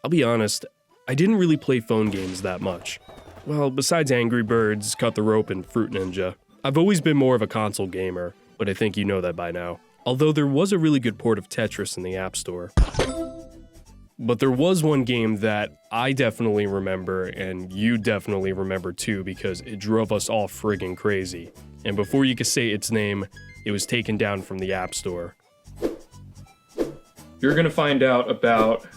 I'll be honest, I didn't really play phone games that much. Well, besides Angry Birds, Cut the Rope, and Fruit Ninja. I've always been more of a console gamer, but I think you know that by now. Although there was a really good port of Tetris in the App Store. But there was one game that I definitely remember, and you definitely remember too, because it drove us all friggin' crazy. And before you could say its name, it was taken down from the App Store. You're gonna find out about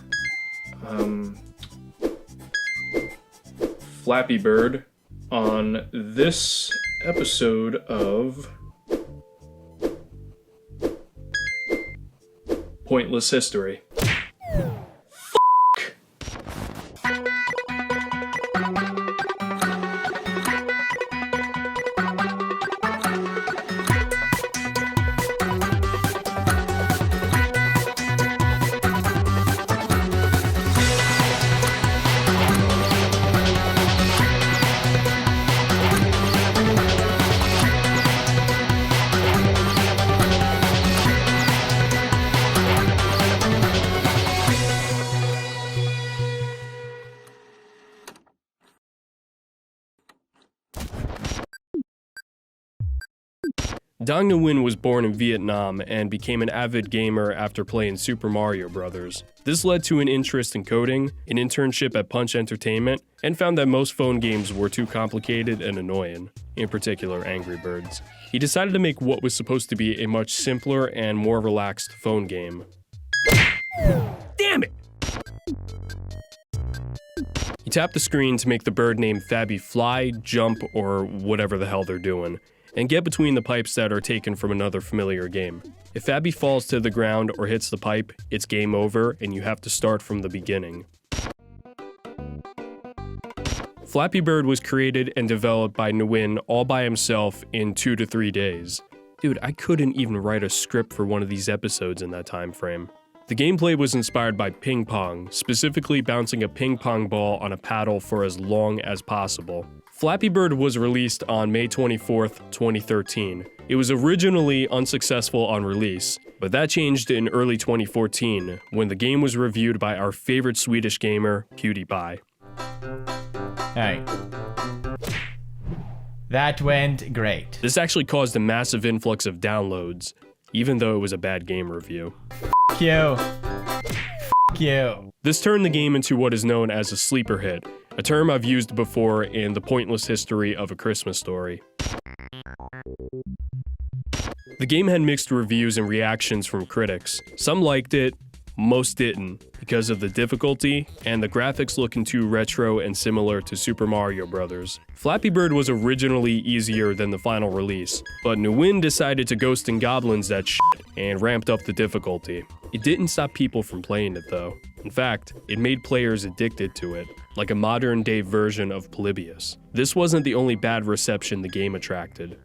Flappy Bird on this episode of Pointless History. Nguyen was born in Vietnam and became an avid gamer after playing Super Mario Bros. This led to an interest in coding, an internship at Punch Entertainment, and found that most phone games were too complicated and annoying, in particular Angry Birds. He decided to make what was supposed to be a much simpler and more relaxed phone game. Damn it! He tapped the screen to make the bird named Fabby fly, jump, or whatever the hell they're doing, and get between the pipes that are taken from another familiar game. If Fabby falls to the ground or hits the pipe, it's game over and you have to start from the beginning. Flappy Bird was created and developed by Nguyen all by himself in 2 to 3 days. Dude, I couldn't even write a script for one of these episodes in that time frame. The gameplay was inspired by ping pong, specifically bouncing a ping pong ball on a paddle for as long as possible. Flappy Bird was released on May 24th, 2013. It was originally unsuccessful on release, but that changed in early 2014 when the game was reviewed by our favorite Swedish gamer, PewDiePie. Hey. That went great. This actually caused a massive influx of downloads, even though it was a bad game review. F*** you. F*** you. This turned the game into what is known as a sleeper hit, a term I've used before in the pointless history of A Christmas Story. The game had mixed reviews and reactions from critics. Some liked it, most didn't, because of the difficulty and the graphics looking too retro and similar to Super Mario Bros. Flappy Bird was originally easier than the final release, but Nguyen decided to ghost and goblins that shit and ramped up the difficulty. It didn't stop people from playing it though. In fact, it made players addicted to it, like a modern-day version of Polybius. This wasn't the only bad reception the game attracted.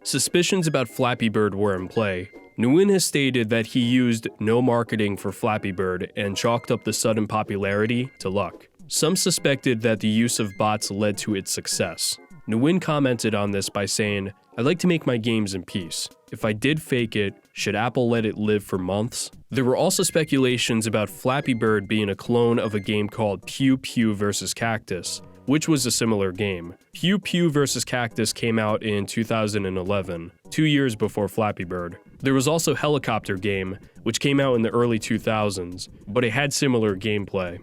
Suspicions about Flappy Bird were in play. Nguyen has stated that he used no marketing for Flappy Bird and chalked up the sudden popularity to luck. Some suspected that the use of bots led to its success. Nguyen commented on this by saying, "I like to make my games in peace. If I did fake it, should Apple let it live for months?" There were also speculations about Flappy Bird being a clone of a game called Pew Pew vs. Cactus, which was a similar game. Pew Pew vs. Cactus came out in 2011, 2 years before Flappy Bird. There was also Helicopter Game, which came out in the early 2000s, but it had similar gameplay.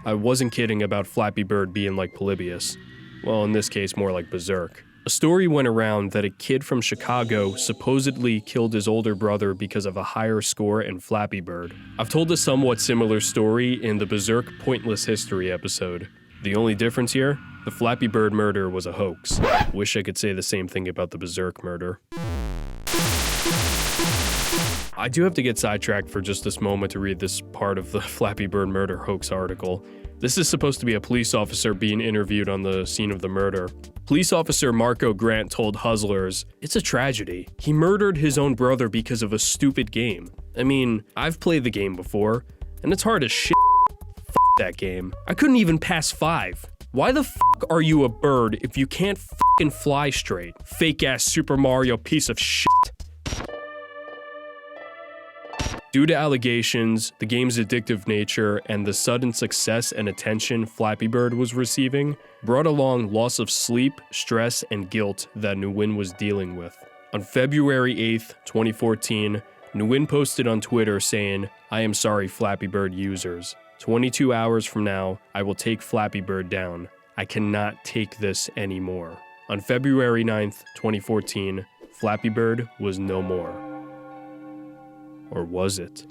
I wasn't kidding about Flappy Bird being like Polybius. Well, in this case, more like Berserk. A story went around that a kid from Chicago supposedly killed his older brother because of a higher score in Flappy Bird. I've told a somewhat similar story in the Berserk Pointless History episode. The only difference here? The Flappy Bird murder was a hoax. Wish I could say the same thing about the Berserk murder. I do have to get sidetracked for just this moment to read this part of the Flappy Bird murder hoax article. This is supposed to be a police officer being interviewed on the scene of the murder. Police officer Marco Grant told Hustlers, "It's a tragedy. He murdered his own brother because of a stupid game. I mean, I've played the game before, and it's hard as shit. F*** that game. I couldn't even pass 5. Why the f*** are you a bird if you can't f***ing fly straight? Fake ass Super Mario piece of shit." Due to allegations, the game's addictive nature, and the sudden success and attention Flappy Bird was receiving, brought along loss of sleep, stress, and guilt that Nguyen was dealing with. On February 8th, 2014, Nguyen posted on Twitter saying, "I am sorry, Flappy Bird users. 22 hours from now, I will take Flappy Bird down. I cannot take this anymore." On February 9th, 2014, Flappy Bird was no more. Or was it?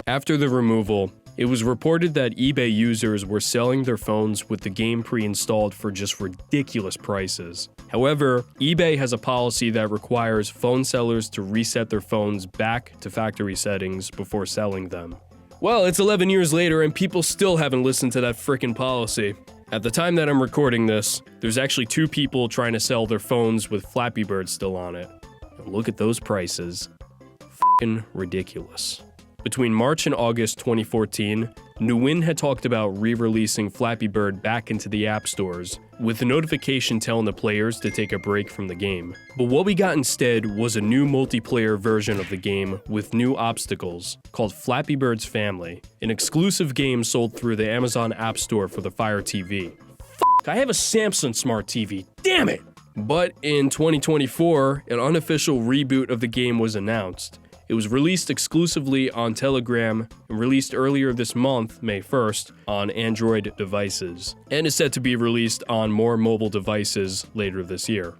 After the removal, it was reported that eBay users were selling their phones with the game pre-installed for just ridiculous prices. However, eBay has a policy that requires phone sellers to reset their phones back to factory settings before selling them. Well, it's 11 years later and people still haven't listened to that frickin' policy. At the time that I'm recording this, there's actually 2 people trying to sell their phones with Flappy Bird still on it. And look at those prices. Frickin' ridiculous. Between March and August 2014, Nguyen had talked about re-releasing Flappy Bird back into the app stores, with a notification telling the players to take a break from the game. But what we got instead was a new multiplayer version of the game with new obstacles, called Flappy Bird's Family, an exclusive game sold through the Amazon App Store for the Fire TV. I have a Samsung Smart TV, damn it! But in 2024, an unofficial reboot of the game was announced. It was released exclusively on Telegram and released earlier this month, May 1st, on Android devices, and is set to be released on more mobile devices later this year.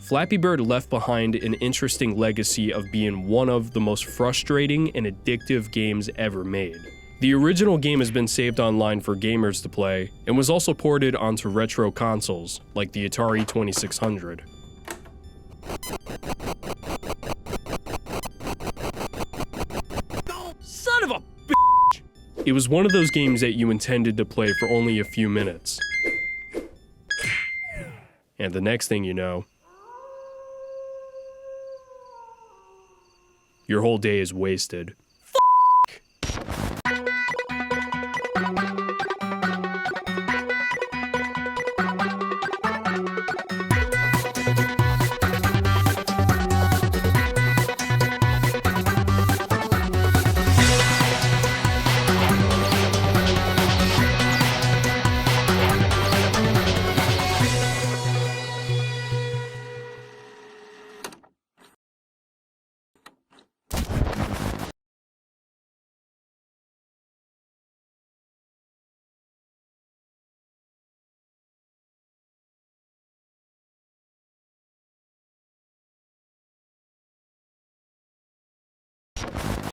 Flappy Bird left behind an interesting legacy of being one of the most frustrating and addictive games ever made. The original game has been saved online for gamers to play, and was also ported onto retro consoles, like the Atari 2600. Son of a bitch! It was one of those games that you intended to play for only a few minutes. And the next thing you know, your whole day is wasted.